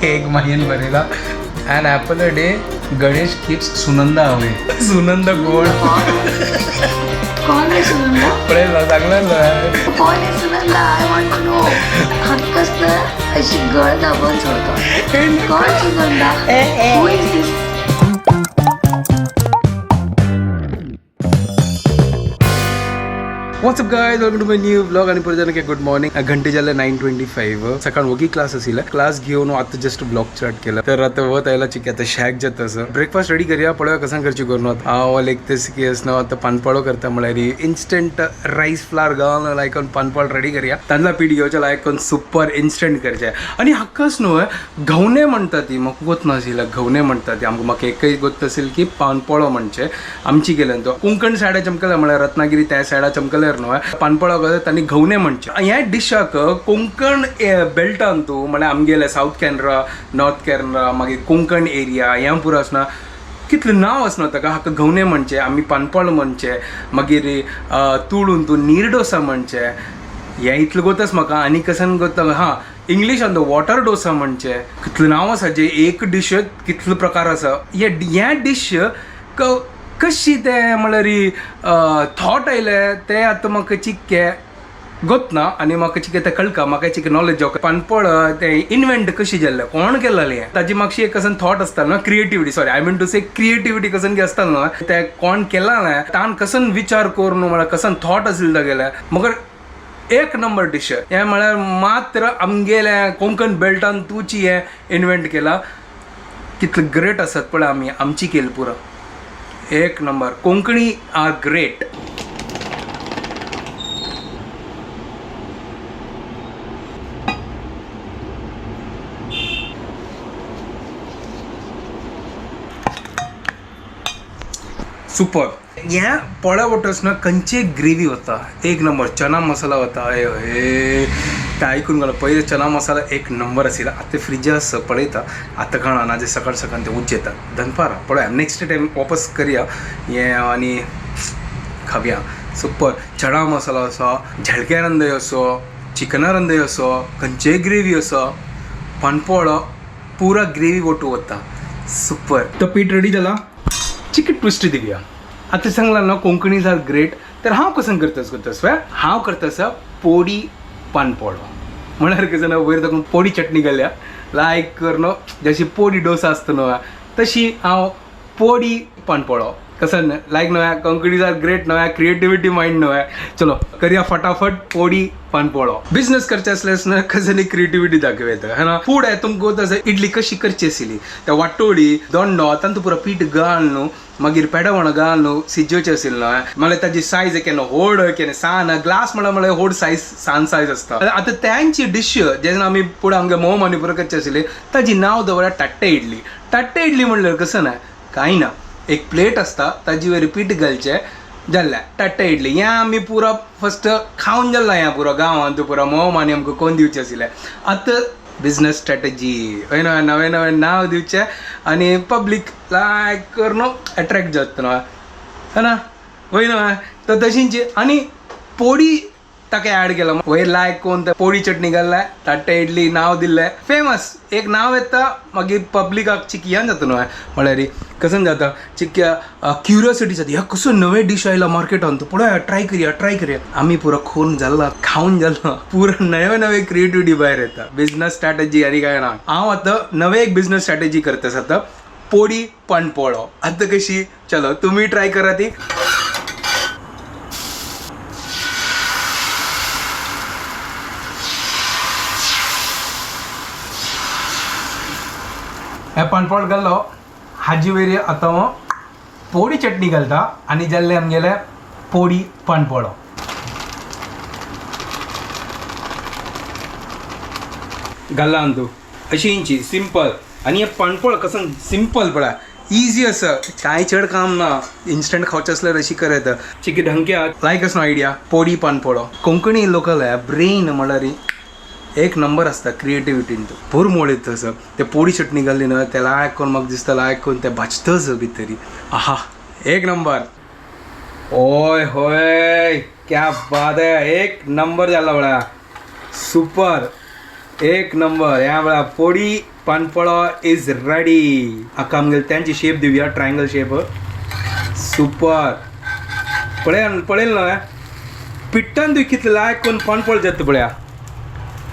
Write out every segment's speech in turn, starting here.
एक महिन बरेला and apple a day Ganesh keeps Sunanda away Sunanda कोण कौन है सुनंदा? पडेल चांगला कौन है Sunanda? I want to know. हक्कच ना अशी गळ दाबून सोडतो. कौन Sunanda? Who is this? What's up guys welcome to my new blog आणि परत गुड मॉर्निंग घंटे झाले 9:25 सकाळ वगी क्लास आसिला क्लास घेऊन आता जस्ट ब्लॉग स्टार्ट केला तर आता वत आयला चिकी आता शॅक जात असं ब्रेकफास्ट रेडी करूया पळवा कसा करची करून हांव एक तेच की असं आता पानपळो करता म्हळ्यार इन्स्टंट राईस फ्लावर घालून लायकन पानपळ रेडी करूया तांदळा पीठ घेवचे लायकन सुपर इन्स्टंट करचे आणि हक्कच न्हू घवणे म्हणटा ती म्हाका गोत नाशिल्ला घवणे म्हणटा ती म्हाका एकय गोत असेल की पानपळो म्हणचे आमची केल्यान तो कोंकण सायडा चमकला म्हळ्यार रत्नागिरी त्या सायडा चमकले पानपळा तांणी घवणे म्हणचे ह्या डिशाक कोंकण बेल्टान तूं म्हळ्यार आमगेले साऊथ कॅनरा नॉर्थ कॅनरा मागीर कोंकण एरिया ह्या पुरो आसना कितलें नांव आसना ताका हाका घवणे म्हणचे आमी पानपळ म्हणचे मागीर तुळून तूं नीरडोसा म्हणचे हें इतलें गोतच म्हाका आनी कसन गोता हां इंग्लिशान तो वॉटर डोसा म्हणचे कितलें नांव आसा जे एक डिश कितले प्रकार आसा ह्या डिश कशी ते म्हळ्यार थॉट आयले ते आतां म्हाका चिक्के गोत ना आनी म्हाका चिक्के ते कळका म्हाका चिक्के नॉलेज जावं पानपळ ते इन्व्हेंट कशी जाल्ले कोण केल्लें ताजी म्हाका एक कसन थॉट आसता न्हू creativity sorry I mean to say creativity कसन की आसता न्हू ते कोण केला न्हू तान कसन विचार करून म्हळ्यार कसन थॉट आसले तागेले मगर एक नंबर डिश हें म्हळ्यार मात्र आमगेले कोंकण बेल्टान तुची हें इन्व्हेंट केला कितले ग्रेट आसात पळय आमी आमची केल पुरो एक number Konkani are great super ह्या पोळ्या वोटर्सना खंयची ग्रेवी वता एक नंबर चना मसाला वता हे ते आयकून गेलो पयलीं चना मसाला एक नंबर आशिल्लो आतां फ्रिजास पळयता आतां कळना नाजाल्यार सकाळ सकाळ ते उज्ज येता दनपार पळया नेक्स्ट टायम वापस करया हें आनी खावया सुपर चना मसाला असो झळक्या रंदय असो चिकना रंदय असो खंयचीय ग्रेवी असो पानपळ पुरा ग्रेवी वटू वता सुपर तो पीठ रेडी जाला चिकन ट्विस्ट दिवया आतां सांगला न्हू कोंकणीज आर ग्रेट तर हांव कसं करतस हांव करतस पोडी पानपळो म्हळ्यार कसं न्हू वयर तातूंत पोडी चटणी घाल्या लायक कर न्हू जशी पोडी डोसा आसता न्हू तशी हांव पोडी पानपळो कसं लायक न्हू कोंकणीज आर ग्रेट न्हू क्रिएटिविटी मायंड न्हू चलो करया फटाफट पोडी पानपळो बिझनेस करचे असल्यास ना कसं क्रिएटिविटी दाखवता है ना फूड आहे तुमकां तसं इडली कशी करची आशिल्ली त्या वाटोळी दोंडो तांतूं पुरो पीठ घाल न्हू मागीर पेडवण घाल न्हू सिजोवचें आशिल्लें न्हू म्हळ्यार ताजी सायज केन्ना व्हड केन्ना सान ग्लास म्हळ्यार व्हड सायज सान सायज आसता आतां त्यांची डिश जेन्ना आमी पुढे आमगे मोव मानी पुरो करची आशिल्ली ताजी नांव दवरल्या टाट्टे इडली म्हणल्यार कसं ना कांय ना एक प्लेट आसता ताजी वयर पीठ घालचें जाल्लें टाट्टे इडली हें आमी पुरो फस्ट खावन जाल्ला हें पुरो गांवांत पुरो मोव मानी आमकां कोण दिवचें आशिल्लें आतां बिझनेस स्ट्रॅटेजी हय न्हू नवें नवें नांव दिवचें आनी पब्लीक लायक कर न्हू एट्रॅक्ट जाता न्हू है ना वय न्हू तर तशींची आनी पोडी ताका ॲड केला वयर लायक कोण ते पोडी चटणी घाल्ल्या टाट्टे इडली नांव दिल्लें फेमस एक नांव येता मागीर पब्लिकाक चिकयान जाता न्हू म्हळ्यार कसं जाता चिक्क्या क्युरियोसिटी जाता ह्या कसो नवे डीश आयला मार्केटान तूं पळय ट्राय करया आमी पुरो खोन जाल्ला खावन जाल्ला पुरो नवे क्रिएटिविटी भायर येता बिझनेस स्ट्रॅटेजी आनी काय ना हांव आतां नवे एक बिझनेस स्ट्रॅटेजी करता आतां पोडी पानपळो आतां कशी चलो तुमी ट्राय करा ती हे पानपळ घाल्लो हाजी वयर आतां हांव पोडी चटणी घालता आनी जाल्ले आमगेले पोडी पानपळो घाल्ला तूं अशी इंची सिंपल आनी हे पानपळ कसं सिंपल पळय इजी आसा कांय चड काम ना इन्स्टंट खावचें आसल्यार अशी करत चिकी ढंक्या लायक आसा आयडिया पोडी पानपळो कोंकणी लोकल ब्रेन म्हळ्यार एक नंबर आसता क्रिएटिविटीन तूं भर मोड येता तसं ते पोडी चटणी घाल्ली न्हू ते लायक करून म्हाका दिसता लायक करून ते भाजतच भितरी आहा एक नंबर ओय होय क्या बात है एक नंबर जाला म्हळ्यार सुपर एक नंबर ह्या म्हळ्यार पोडी पानपळो इज रेडी. हाका आमगेले त्यांची शेप दिवया, ट्रायंगल शेप. सुपर. पळेल ना पिट्टान तुवें कितले लायक करून पानपळ जाता पळया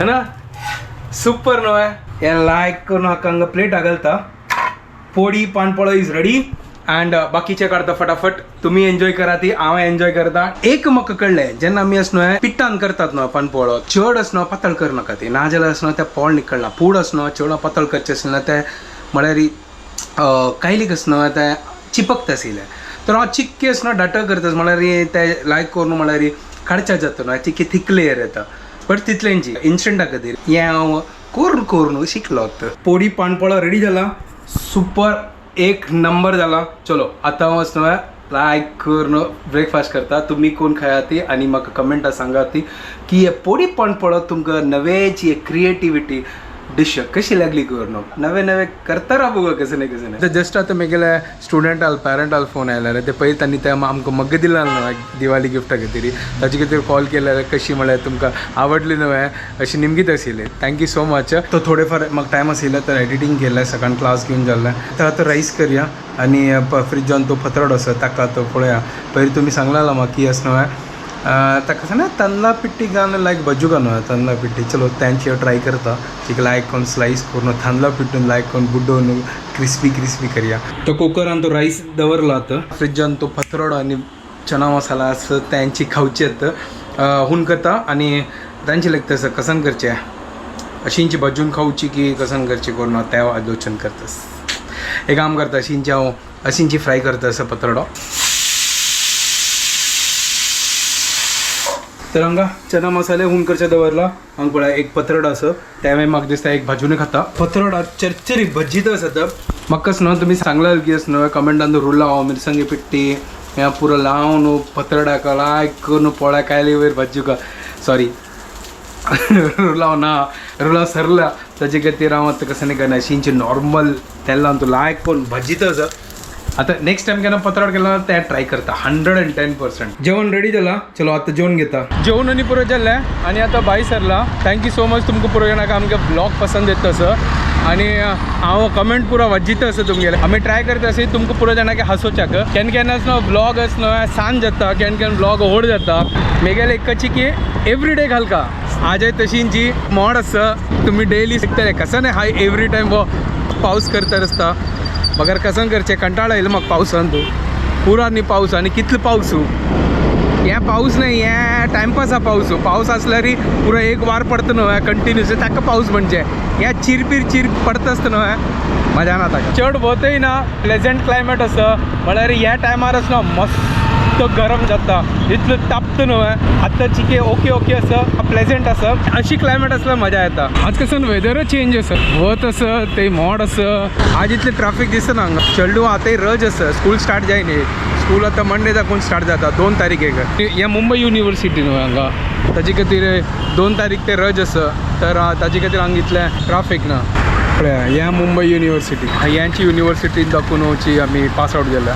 है ना. सुपर न्हू हे लायक करून हाका हांगा प्लेटा घालता. पोडी पानपळो इज रेडी अँड बाकीचे काढता फटाफट. तुम्ही एन्जॉय करा ती, हांव एन्जॉय करता. एक म्हाका कळलें जेन्ना आमी असनो पिट्टान करतात न्हू पानपळो, चड असनो पातळ करनाका ती, ना जाल्यार असनो ते पोळ निकळना. पूड असनो चड पातळ करचे आसले ते म्हळ्यार कायलीक असनो ते चिपकता आशिल्ले. तर हांव चिक्के असनो डाट करता म्हळ्यार ते लायक करून म्हळ्यार काडचे जाता न्हू चिक्के थिक लेयर येता. बट तितल्यांची इन्स्टंटा खातीर हें हांव करून शिकलो. पोडी पानपळो रेडी जाला. सुपर एक नंबर जाला. चलो आतां हांव असनो लायक करून ब्रेकफास्ट करता. तुमी कोण खाया ती आनी म्हाका कमेंटां सांगा ती की हे पोडी पानपळो तुमकां नवेची क्रिएटिविटी डिश कशी लागली करून. नवे करता राहा बघा कसं नाही. जस्ट आता म्हगेले स्टुडंटाल पॅरंटाल फोन आयला ते पळय तांणी ते आमकां मग्ग दिला न्हू दिवाळी गिफ्टा खातीर. ताचे खातीर कॉल केल्यार कशी म्हळ्यार तुमकां आवडली न्हू अशी निमगीत आशिल्ली. Thank you so much. तो थोडे फार म्हाका टायम आशिल्लो तर एडिटींग केलें, सकाळ क्लास घेवन जाल्लें. तर आतां रायस करया आनी फ्रिजान तो पत्रड आसा ताका तो पळया. पयलीं तुमी सांगलेलो म्हाका की आसनो ताका ना तांदळा पिट्टी घालून लायक बज्जू घालून तांदळा पिट्टी. चलो त्यांची ट्राय करता एक लायक करून स्लायस करून तांदळा पिट्टून लायक करून बुड्डोवन क्रिस्पी करया. तो कुकरान तो रायस दवरला आतां. फ्रिजान तो पत्रड आनी चना मसाला आसा त्यांची खावचेत हून करता आनी तांची लायक तसं कसन करचें अशींची भजून खावची की कसन करची करून त्या आलोचन करतास. एक काम करता अशींची हांव अशींची फ्राय करता असं पत्रडो. तर हांगा चना मसाले हून करचे दवरला. हांगा पळय एक पत्रड आसा त्या म्हाका दिसता एक भाजून खाता. पत्रड चरचरी भज्जीत आसा. म्हाका न्हू तुमी सांगलें की न्हू कमेंटान रुल्ला हांव मिरसांगे पिट्टी हें पुरो लावन पत्रडाक लायक करून पोळ्या कायले वयर भज्जूका सॉरी रुलाव ना रुलाव सरला ताजे खातीर हांव आतां कसं नाही करना अशींची नॉर्मल तेल लावन तूं लायक करून भज्जीत आसा. आता नेक्स्ट टाइम केन्ना पत्रड केला ते ट्राय करता 110%. जेवण रेडी जाला. चलो आता जेवण घेता. जेवण आनी पुरो जाल्ले आनी आतां भायर सरला. थँक्यू सो मच तुमकां पुरो जाणांक आमगे ब्लॉग पसंद येता असं आनी हांव कमेंट पुरो वाजिता असं तुमगेले. आमी ट्राय करता अशी तुमकां पुरो जाणांक हांसोवच्याक. केन्ना असनो ब्लॉग असनो सांज जाता केन्ना ब्लॉग व्हड जाता. म्हगेले एकची की एवरीडे घालका आजय तशींची मोड आसा तुमी डेली शिकतले कसं नाही हाय एवरी टायम वो पावस करता आसता. मगर कसन करचें कंटाळा येयलो म्हाका पावसान. तूं पुरा न्ही पावस आनी कितलो पावस हें पावस न्ही हें टायमपास आहा पावस. पावस आसल्यार पुरो एक वार पडटा न्हू कंटिन्यूस ताका पावस म्हणजे हें चिर पडटा आसता न्हू मजा ना ताका. चड वतय ना प्लेजंट क्लायमेट आसा म्हळ्यार ह्या टायमार आसना मस्त गरम जाता इतलो तापता न्हू आतांची की ओके आसा प्लेजंट आसा अशी क्लायमेट आसल्यार मजा येता. आज कसं वेदर चेंज आसा वत आसा ते मोड आसा. आज इतले ट्राफीक दिसना हांगा. चेडू आतांय रज आसा स्कूल स्टार्ट जायनी. स्कूल आतां मंडे दाखोवन स्टार्ट जाता 2 तारीखेक. हें मुंबय युनिवर्सिटी न्हू हांगा ताजे खातीर 2 तारीख ते रज आसा तर ताजे खातीर हांगा इतलें ट्राफीक ना. पळया ह्या मुंबय युनिवर्सिटी ह्यांची युनिवर्सिटीन दाखोवन वची आमी पास आवट जाल्या.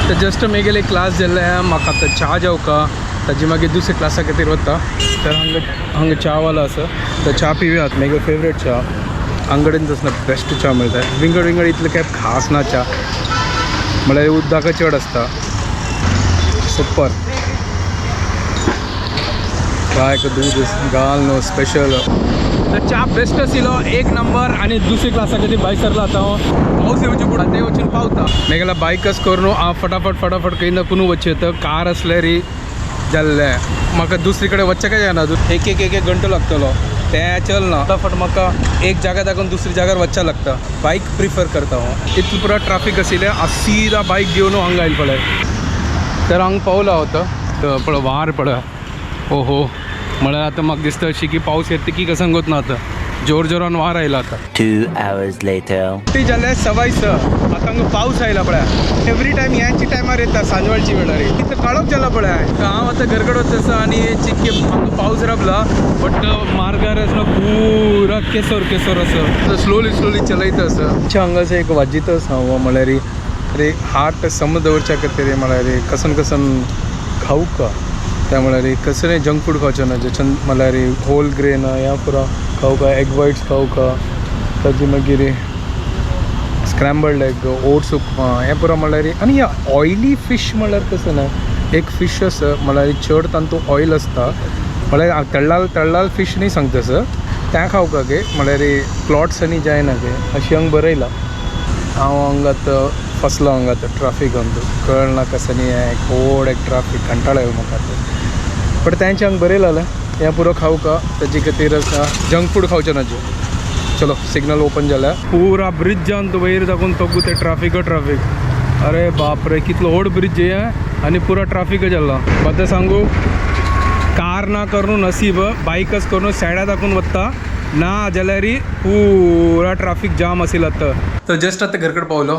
तर जस्ट म्हगेले क्लास जाल्ले म्हाका आतां च्या जेवका ताजी मागीर दुसरे क्लासा खातीर वता. तर हांगा च्यावालो आसा तर च्या पिवयात. म्हगे फेवरेट च्या हांगडेन तसना बेस्ट च्या मेळटा. विंगड इतलें काय खास ना च्या म्हळ्यार उदकां चड आसता. सुपर काय दूद घाल न्हू स्पेशल. तर च्या बेस्ट आशिल्लो एक नंबर. आनी दुसरी क्लासा खातीर भायर सरला आतां हांव. पावस येवचे पडटा ते वचून पावता. म्हगेला बायकच करून हांव फटाफट खंय कोणू वचचे तर कार आसल्यार जाल्लें म्हाका दुसरे कडेन वच्चें काय जायना. एक घंटो लागतलो तें चलना. फटाफट म्हाका एक जागा दाखोवन दुसरी जाग्यार वच्चा लागता. बायक प्रिफर करता हांव. इतलो पुरो ट्राफीक आशिल्लें सीदा बायक घेवन हांगा आयलो पळय. तर हांगा पावला होता पळय वार पळय ओहो म्हळ्यार आतां म्हाका दिसता अशी की पावस येता की कसं गोत ना. आतां जोरान वार आयला. आतां 2 hours later. ती जाल्यार 6:15 आतां हांगा पावस आयला पळय. एवरी टायम ह्याची टायमार येता सांजवाळची वेळार. इतलो काळोख जाला पळय. हांव आतां घरकडेन वचत आसा आनी चिक्के हांगा पावस राबला बट मार्गार आसलो पुरा केसर आसा. स्लोली चलयता आसा. हांगासर एक वाजिता आसा हांव म्हळ्यार अरे हार्ट सम दवरच्या खातीर म्हळ्यार कसन खावका त्या म्हळ्यार कसलें जंक फूड खावचें ना ज्याच्यान म्हळ्यार होल ग्रेन ह्या पुरा खावका एग वायट्स खावका ताजी मागीर स्क्रॅम्बल्ड एग ओट्स उपमा हें पुरो म्हणल्यार आनी ऑयली फीश म्हणल्यार कसं ना एक फीश आसा म्हणल्यार चड तांतूं ऑयल आसता म्हणल्यार तळ्ळाल फीश न्ही सांगता सर त्या खावपा गे म्हणल्यार प्लॉट्स आनी जायना गे अशी हांगा बरयला हांव हांगात फसलो हांगात ट्राफीक अंतू कळना कसं न्ही एक व्हड एक ट्राफीक कंटाळो येव म्हाका बट तेंचे हांगा बरयलां हें पुरो खावका तेजे खातीर आसा जंक फूड खावचें नाज्यो चलो सिग्नल ओपन जाला पुरा ब्रिज जावन तूं वयर दाखोवन तोगू ते ट्राफीक अरे बाप रे कितलो व्हड ब्रिज हे आनी पुरो ट्राफीक जाल्लो मात सांगू कार ना करून नसीब बायकच करून सायडा दाखोवन वता ना जाल्यार पुरा ट्राफीक जाम आशिल्लो आतां तो जस्ट आतां घर कडेन पावलो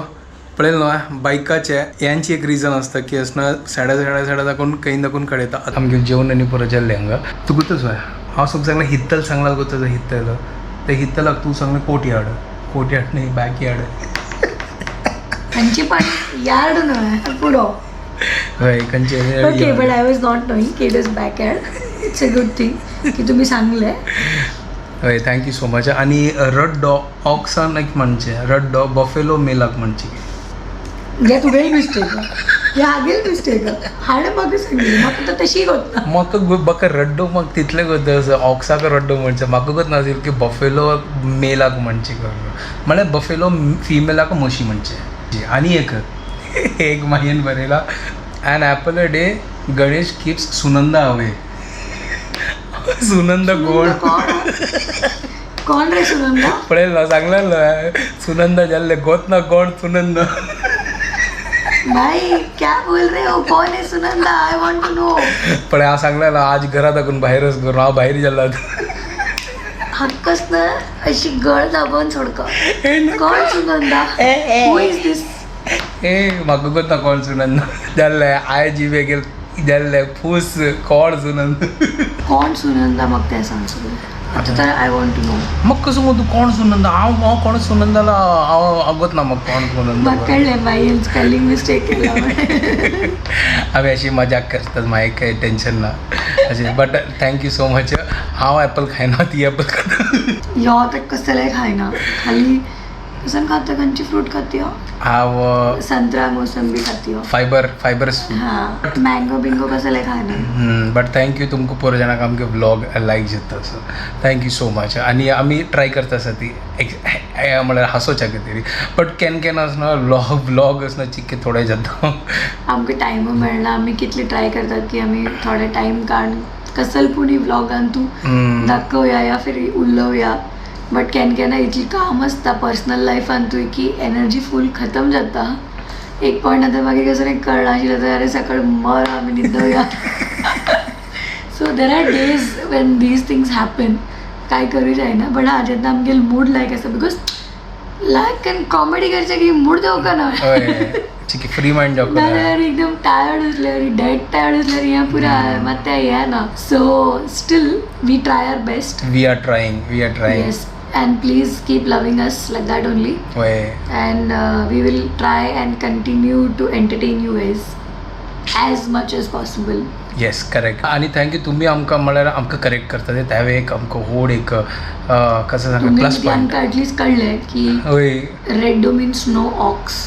पळयलो न्हय बायकाचे यांची एक रिजन आसता की असना सायडा दाखोवन खंय दाखोवन कळयता आतां आमगे जेवण आनी पुरो जाल्लें हांगा तूं गुतूच हय हांव सुद्दां सांगलें हित्तल सांगला गुतूच हित्तल ते हित्तलाक तूं सांगलें कोर्ट न्ही बॅक यार्ड खंयची पण यार्ड न्हय पुरो हय खंयचे okay but I was not knowing की it is backyard it's a good thing की तुम्ही सांगले हय थँक्यू सो मच आनी रड डॉग ऑक्सान एक म्हणचे रड डॉग बफेलो मेलाक म्हणचे या तुगेली मिस्टेक या आगेल मिस्टेक हाणे म्हाका सांगली म्हाका तर तशी कोत्ता म्हाका म्हाका रड्डो म्हाका तितलें गत ऑक्साक रड्डो म्हणचे म्हाका गत नाशिल्लो की बफेलो मेलाक म्हणचे म्हळ्यार बफेलो फिमेलाक म्हशी म्हणचे आनी एक मागीर बरयला an apple a day Ganesh keeps Sunanda away Sunanda गोड कोण रे सुनंदा पळयलो सांगलेलो सुनंदा जाल्ले गोत ना कोण सुनंदा भाई क्या बोल रहे हो कौन है Sunanda I want to know पण हांव सांगलेलो आज घरा दाखवून भायरच करून हांव भायर जाल्लो हक्कच ना अशी गळ दाबून सोडका कोण सुनंदा हू इज दिस म्हाका कोत्ता कोण सुनंदा जाल्ले आय जिबे गेल जाल्ले फूस कोण सुनंदा म्हाका तें सांग सगळें आतां तर आय वॉन्ट टू नो म्हाका कसो तूं कोण सुनंदा हांव कोण सुनंदाला हांव आगोत ना म्हाका कोण सुनंदा म्हाका कळ्ळें बाई स्पेलिंग मिस्टेक केला हांवें अशी मजाक करतात म्हाका काही टेन्शन ना अशें बट थँक्यू सो मच हांव एप्पल खायना ती एप्पल खाता यो तर कसलें खायना खाली कसं खाता खंयची फ्रूट खाती हो हांव संत्रा मोसंबी खाती हो फायबर हां मँगो बिंगो कसलें खायना बट थँक्यू तुमकां पुरो जाणांक आमगे व्लॉग लायक जाता सो थँक्यू सो मच आनी आमी ट्राय करता आसा ती म्हळ्यार हांसोवच्या खातीर बट केन्ना आसना व्लॉग आसना चिक्के थोडे जाता आमकां टायम मेळना आमी कितले ट्राय करतात की आमी थोडे टायम काडून कसलपुणी व्लॉगान तूं दाखोवया या फिर उलोवया बट केन्ना इतली काम आसता पर्सनल लायफान तूं की एनर्जी फूल खतम जाता एक पॉयंट आतां मागीर कसं कळना आशिल्लें तर अरे सकाळ मर आमी न्हिदोया so there are days when these things happen काय करूं जायना बट हां जेन्ना आमगेलो मूड लायक आसा बिकॉज लायक एन कॉमेडी करचें की मूड देवका ना फ्री माइंड जावं नाल्यार एकदम टायर्ड उरल्यार डेड टायर्ड उरल्यार हें पुरा मात तें येना so still we try our best we are trying yes and please keep loving us like that only and we will try and continue to entertain you guys as much as possible yes correct आनी thank you तुमी आमकां म्हळ्यार आमकां correct करता ते त्या एक आमकां व्हड एक कसं सांगता प्लस पॉयंट आमकां एटलीस्ट कळ्ळें की रेडो means no ox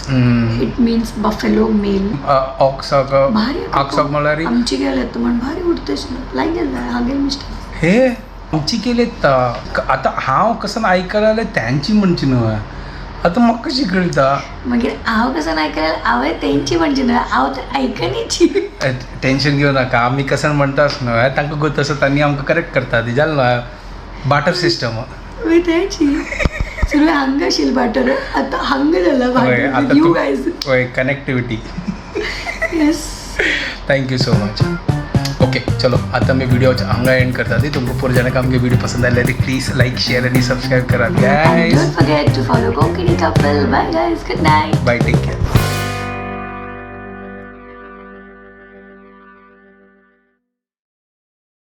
it means buffalo male ऑक्साक भारी ऑक्साक म्हळ्यार आमची गेले तर म्हण भारी उरतेच ना लायक गेलें हांगेल मिस्टेक हे आमची केलेत आतां हांव कसं आयकलां त्यांची म्हणची न्हय आतां म्हाका कशी कळटा मागीर हांव कसं आयकलें हांवें तेंची म्हणची न्हय हांव तर आयकनीची टेन्शन घेऊ नाका आमी कसं म्हणटाच न्हय तांकां गत आसा तांणी आमकां करेक्ट करता ती जालें न्हय बाटर सिस्टम तेंची सुरवें हांगा आशिल्ली बाटर आतां हांगा जाला बाटर यू गायज हय connectivity yes thank you so much okay चलो आता मैं वीडियो हांगा एंड करता दी तुमको पूरे जाने का आमगे वीडियो पसंद आले please like share and subscribe करा guys don't forget to follow Konkani couple bye guys good night bye take care